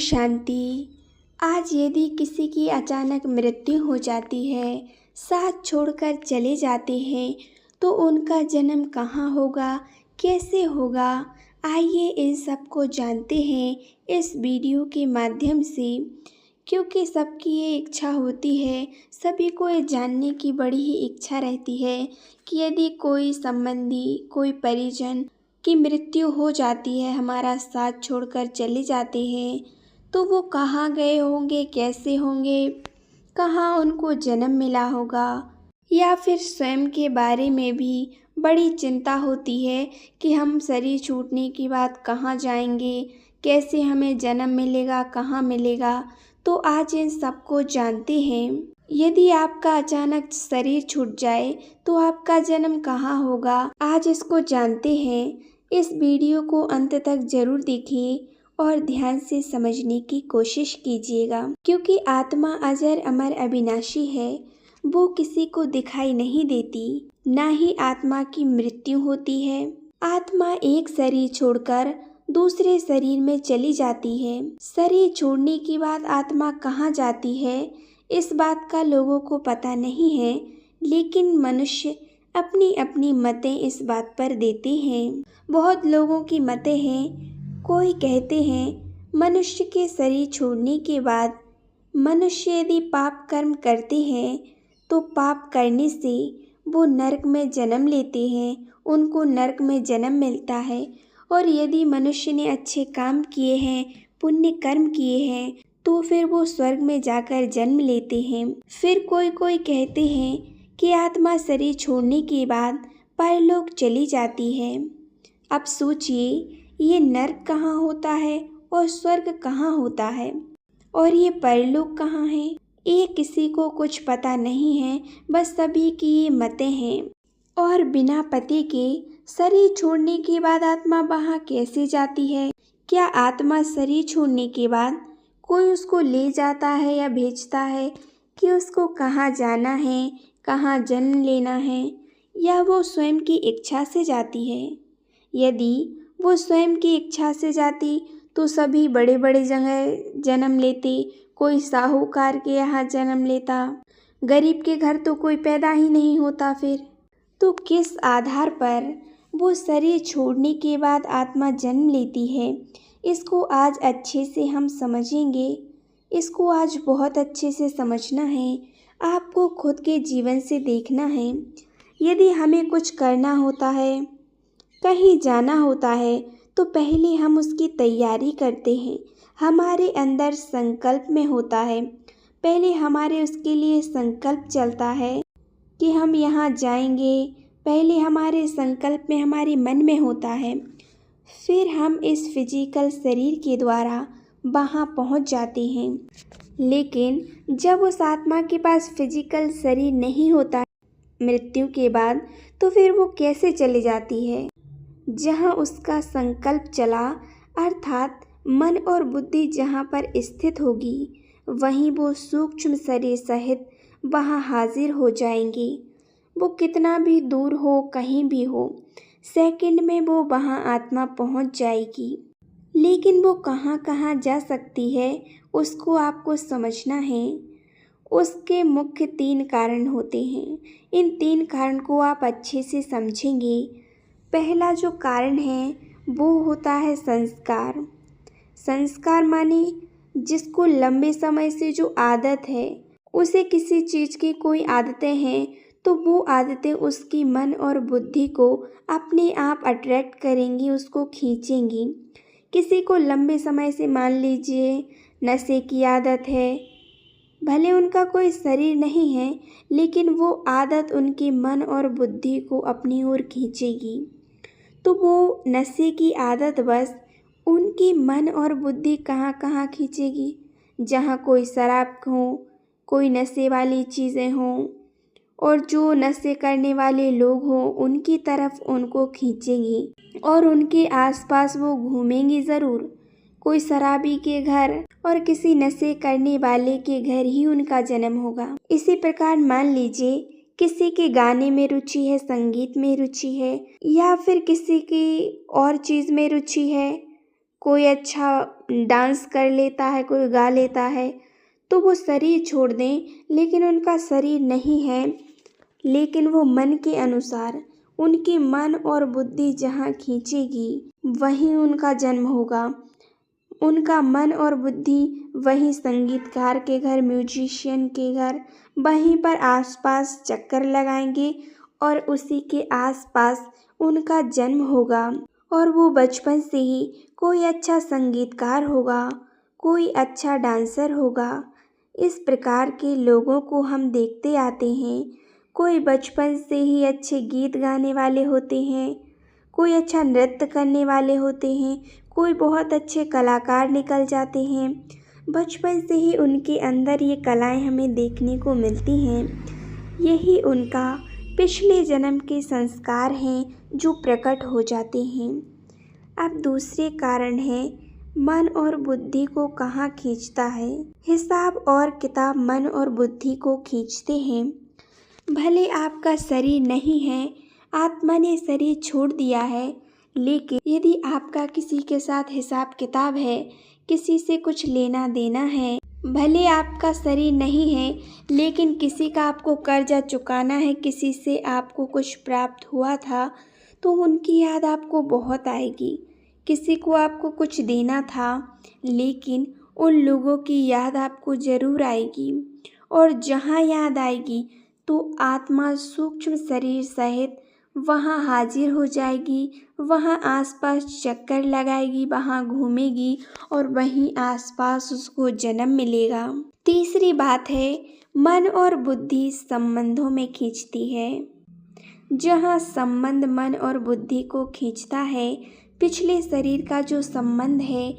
शांति। आज यदि किसी की अचानक मृत्यु हो जाती है, साथ छोड़कर चले जाते हैं, तो उनका जन्म कहाँ होगा, कैसे होगा, आइए इन सब को जानते हैं इस वीडियो के माध्यम से। क्योंकि सबकी ये इच्छा होती है, सभी को ये जानने की बड़ी ही इच्छा रहती है कि यदि कोई संबंधी, कोई परिजन की मृत्यु हो जाती है, हमारा साथ छोड़कर चले जाते हैं, तो वो कहाँ गए होंगे, कैसे होंगे, कहाँ उनको जन्म मिला होगा, या फिर स्वयं के बारे में भी बड़ी चिंता होती है कि हम शरीर छूटने के बाद कहाँ जाएंगे, कैसे हमें जन्म मिलेगा, कहाँ मिलेगा। तो आज इन सबको जानते हैं। यदि आपका अचानक शरीर छूट जाए तो आपका जन्म कहाँ होगा, आज इसको जानते हैं। इस वीडियो को अंत तक जरूर देखिए और ध्यान से समझने की कोशिश कीजिएगा, क्योंकि आत्मा अजर अमर अविनाशी है। वो किसी को दिखाई नहीं देती, ना ही आत्मा की मृत्यु होती है। आत्मा एक शरीर छोड़कर दूसरे शरीर में चली जाती है। शरीर छोड़ने के बाद आत्मा कहाँ जाती है, इस बात का लोगों को पता नहीं है, लेकिन मनुष्य अपनी अपनी मतें इस बात पर देते हैं। बहुत लोगों की मतें हैं। कोई कहते हैं मनुष्य के शरीर छोड़ने के बाद मनुष्य यदि पाप कर्म करते हैं तो पाप करने से वो नरक में जन्म लेते हैं, उनको नरक में जन्म मिलता है। और यदि मनुष्य ने अच्छे काम किए हैं, पुण्य कर्म किए हैं, तो फिर वो स्वर्ग में जाकर जन्म लेते हैं। फिर कोई कोई कहते हैं कि आत्मा शरीर छोड़ने के बाद परलोक चली जाती है। अब सोचिए, ये नरक कहाँ होता है और स्वर्ग कहाँ होता है, और ये परलोक कहाँ है, ये किसी को कुछ पता नहीं है। बस सभी की ये मतें हैं। और बिना पते के शरीर छोड़ने के बाद आत्मा वहाँ कैसे जाती है? क्या आत्मा शरीर छोड़ने के बाद कोई उसको ले जाता है या भेजता है कि उसको कहाँ जाना है, कहाँ जन्म लेना है, या वो स्वयं की इच्छा से जाती है? यदि वो स्वयं की इच्छा से जाती तो सभी बड़े बड़े जगह जन्म लेते, कोई साहूकार के यहाँ जन्म लेता, गरीब के घर तो कोई पैदा ही नहीं होता। फिर तो किस आधार पर वो शरीर छोड़ने के बाद आत्मा जन्म लेती है, इसको आज अच्छे से हम समझेंगे। इसको आज बहुत अच्छे से समझना है। आपको खुद के जीवन से देखना है। यदि हमें कुछ करना होता है, कहीं जाना होता है, तो पहले हम उसकी तैयारी करते हैं। हमारे अंदर संकल्प में होता है, पहले हमारे उसके लिए संकल्प चलता है कि हम यहाँ जाएंगे। पहले हमारे संकल्प में, हमारे मन में होता है, फिर हम इस फिजिकल शरीर के द्वारा वहाँ पहुँच जाते हैं। लेकिन जब उस आत्मा के पास फिजिकल शरीर नहीं होता मृत्यु के बाद, तो फिर वो कैसे चली जाती है? जहाँ उसका संकल्प चला, अर्थात मन और बुद्धि जहाँ पर स्थित होगी, वहीं वो सूक्ष्म शरीर सहित वहाँ हाजिर हो जाएंगी। वो कितना भी दूर हो, कहीं भी हो, सेकंड में वो वहाँ आत्मा पहुँच जाएगी। लेकिन वो कहाँ कहाँ जा सकती है, उसको आपको समझना है। उसके मुख्य 3 कारण होते हैं। इन 3 कारण को आप अच्छे से समझेंगे। पहला जो कारण है वो होता है संस्कार। संस्कार माने जिसको लंबे समय से जो आदत है, उसे किसी चीज़ की कोई आदतें हैं, तो वो आदतें उसकी मन और बुद्धि को अपने आप अट्रैक्ट करेंगी, उसको खींचेंगी। किसी को लंबे समय से, मान लीजिए, नशे की आदत है, भले उनका कोई शरीर नहीं है, लेकिन वो आदत उनके मन और बुद्धि को अपनी ओर खींचेगी। तो वो नशे की आदत बस उनकी मन और बुद्धि कहाँ कहाँ खींचेगी? जहाँ कोई शराब हो, कोई नशे वाली चीज़ें हों, और जो नशे करने वाले लोग हों, उनकी तरफ उनको खींचेंगी और उनके आसपास वो घूमेंगी ज़रूर। कोई शराबी के घर और किसी नशे करने वाले के घर ही उनका जन्म होगा। इसी प्रकार मान लीजिए किसी के गाने में रुचि है, संगीत में रुचि है, या फिर किसी की और चीज़ में रुचि है, कोई अच्छा डांस कर लेता है, कोई गा लेता है, तो वो शरीर छोड़ दें, लेकिन उनका शरीर नहीं है, लेकिन वो मन के अनुसार, उनके मन और बुद्धि जहाँ खींचेगी वहीं उनका जन्म होगा। उनका मन और बुद्धि वहीं संगीतकार के घर, म्यूजिशियन के घर, वहीं पर आसपास चक्कर लगाएंगे और उसी के आसपास उनका जन्म होगा। और वो बचपन से ही कोई अच्छा संगीतकार होगा, कोई अच्छा डांसर होगा। इस प्रकार के लोगों को हम देखते आते हैं। कोई बचपन से ही अच्छे गीत गाने वाले होते हैं, कोई अच्छा नृत्य करने वाले होते हैं, कोई बहुत अच्छे कलाकार निकल जाते हैं। बचपन से ही उनके अंदर ये कलाएं हमें देखने को मिलती हैं। यही उनका पिछले जन्म के संस्कार हैं जो प्रकट हो जाते हैं। अब दूसरे कारण है मन और बुद्धि को कहाँ खींचता है। हिसाब और किताब मन और बुद्धि को खींचते हैं। भले आपका शरीर नहीं है, आत्मा ने शरीर छोड़ दिया है, लेकिन यदि आपका किसी के साथ हिसाब किताब है, किसी से कुछ लेना देना है, भले आपका शरीर नहीं है, लेकिन किसी का आपको कर्जा चुकाना है, किसी से आपको कुछ प्राप्त हुआ था, तो उनकी याद आपको बहुत आएगी। किसी को आपको कुछ देना था, लेकिन उन लोगों की याद आपको ज़रूर आएगी। और जहाँ याद आएगी तो आत्मा सूक्ष्म शरीर सहित वहाँ हाजिर हो जाएगी, वहाँ आसपास चक्कर लगाएगी, वहाँ घूमेगी और वहीं आसपास उसको जन्म मिलेगा। तीसरी बात है मन और बुद्धि संबंधों में खींचती है। जहाँ संबंध मन और बुद्धि को खींचता है, पिछले शरीर का जो संबंध है,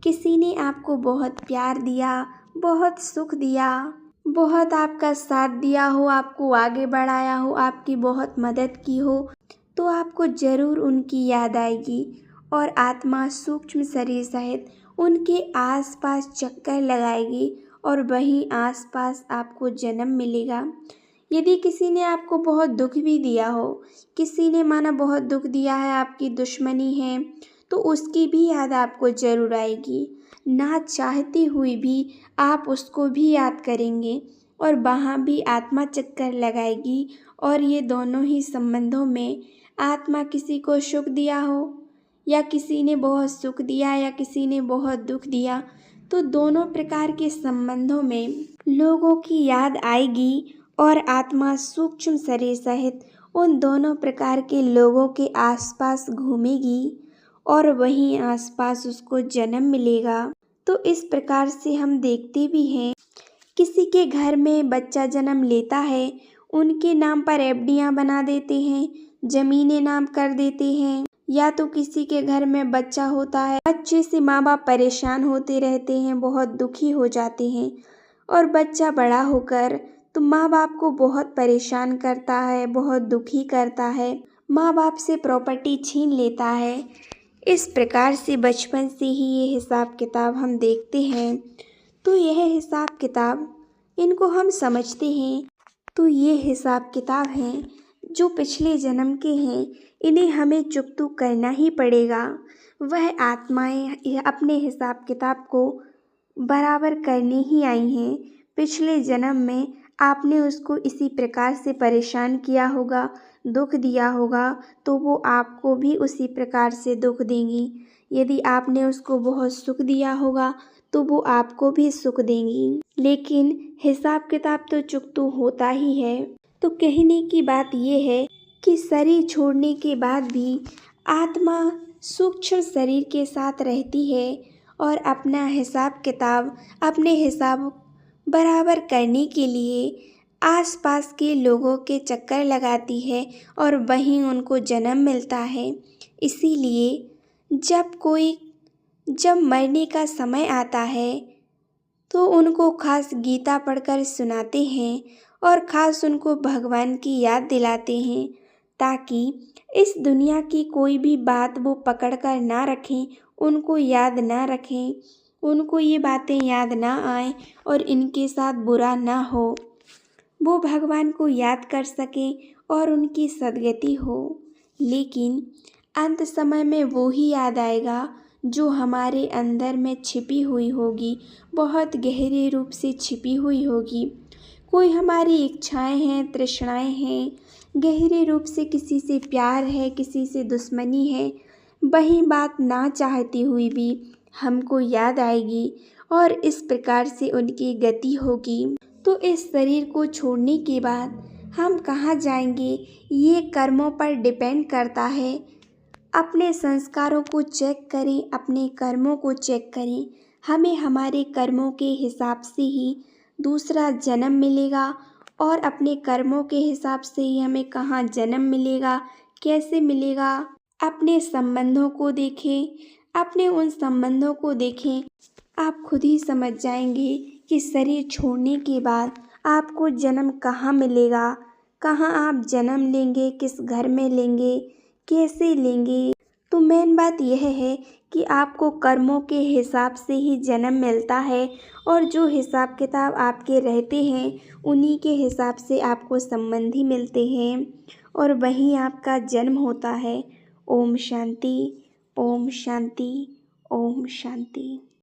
किसी ने आपको बहुत प्यार दिया, बहुत सुख दिया, बहुत आपका साथ दिया हो, आपको आगे बढ़ाया हो, आपकी बहुत मदद की हो, तो आपको ज़रूर उनकी याद आएगी और आत्मा सूक्ष्म शरीर सहित उनके आसपास चक्कर लगाएगी और वहीं आसपास आपको जन्म मिलेगा। यदि किसी ने आपको बहुत दुख भी दिया हो, किसी ने माना बहुत दुख दिया है, आपकी दुश्मनी है, तो उसकी भी याद आपको ज़रूर आएगी। ना चाहती हुई भी आप उसको भी याद करेंगे और वहाँ भी आत्मा चक्कर लगाएगी। और ये दोनों ही संबंधों में आत्मा किसी को सुख दिया हो या किसी ने बहुत सुख दिया या किसी ने बहुत दुख दिया, तो दोनों प्रकार के संबंधों में लोगों की याद आएगी और आत्मा सूक्ष्म शरीर सहित उन दोनों प्रकार के लोगों के आसपास घूमेगी और वहीं आसपास उसको जन्म मिलेगा। तो इस प्रकार से हम देखते भी हैं, किसी के घर में बच्चा जन्म लेता है, उनके नाम पर एफडियां बना देते हैं, ज़मीनें नाम कर देते हैं। या तो किसी के घर में बच्चा होता है, बच्चे से माँ बाप परेशान होते रहते हैं, बहुत दुखी हो जाते हैं और बच्चा बड़ा होकर तो माँ बाप को बहुत परेशान करता है, बहुत दुखी करता है, माँ बाप से प्रॉपर्टी छीन लेता है। इस प्रकार से बचपन से ही ये हिसाब किताब हम देखते हैं। तो यह हिसाब किताब इनको हम समझते हैं, तो ये हिसाब किताब हैं जो पिछले जन्म के हैं, इन्हें हमें चुकता करना ही पड़ेगा। वह आत्माएं अपने हिसाब किताब को बराबर करने ही आई हैं। पिछले जन्म में आपने उसको इसी प्रकार से परेशान किया होगा, दुख दिया होगा, तो वो आपको भी उसी प्रकार से दुख देंगी। यदि आपने उसको बहुत सुख दिया होगा तो वो आपको भी सुख देंगी। लेकिन हिसाब किताब तो चुकता होता ही है। तो कहने की बात ये है कि शरीर छोड़ने के बाद भी आत्मा सूक्ष्म शरीर के साथ रहती है और अपना हिसाब किताब, अपने हिसाब बराबर करने के लिए आसपास के लोगों के चक्कर लगाती है और वहीं उनको जन्म मिलता है। इसीलिए जब मरने का समय आता है तो उनको खास गीता पढ़कर सुनाते हैं और खास उनको भगवान की याद दिलाते हैं, ताकि इस दुनिया की कोई भी बात वो पकड़ कर ना रखें, उनको याद ना रखें, उनको ये बातें याद ना आएं और इनके साथ बुरा ना हो। वो भगवान को याद कर सकें और उनकी सद्गति हो। लेकिन अंत समय में वो ही याद आएगा जो हमारे अंदर में छिपी हुई होगी, बहुत गहरे रूप से छिपी हुई होगी। कोई हमारी इच्छाएं हैं, तृष्णाएं हैं, गहरे रूप से किसी से प्यार है, किसी से दुश्मनी है, वही बात ना चाहती हुई भी हमको याद आएगी और इस प्रकार से उनकी गति होगी। तो इस शरीर को छोड़ने के बाद हम कहाँ जाएंगे, ये कर्मों पर डिपेंड करता है। अपने संस्कारों को चेक करें, अपने कर्मों को चेक करें। हमें हमारे कर्मों के हिसाब से ही दूसरा जन्म मिलेगा और अपने कर्मों के हिसाब से ही हमें कहाँ जन्म मिलेगा, कैसे मिलेगा। अपने संबंधों को देखें, अपने उन संबंधों को देखें, आप खुद ही समझ जाएंगे कि शरीर छोड़ने के बाद आपको जन्म कहाँ मिलेगा, कहाँ आप जन्म लेंगे, किस घर में लेंगे, कैसे लेंगे। तो मेन बात यह है कि आपको कर्मों के हिसाब से ही जन्म मिलता है और जो हिसाब किताब आपके रहते हैं उन्हीं के हिसाब से आपको संबंधी मिलते हैं और वहीं आपका जन्म होता है। ओम शांति, ओम शांति, ओम शांति।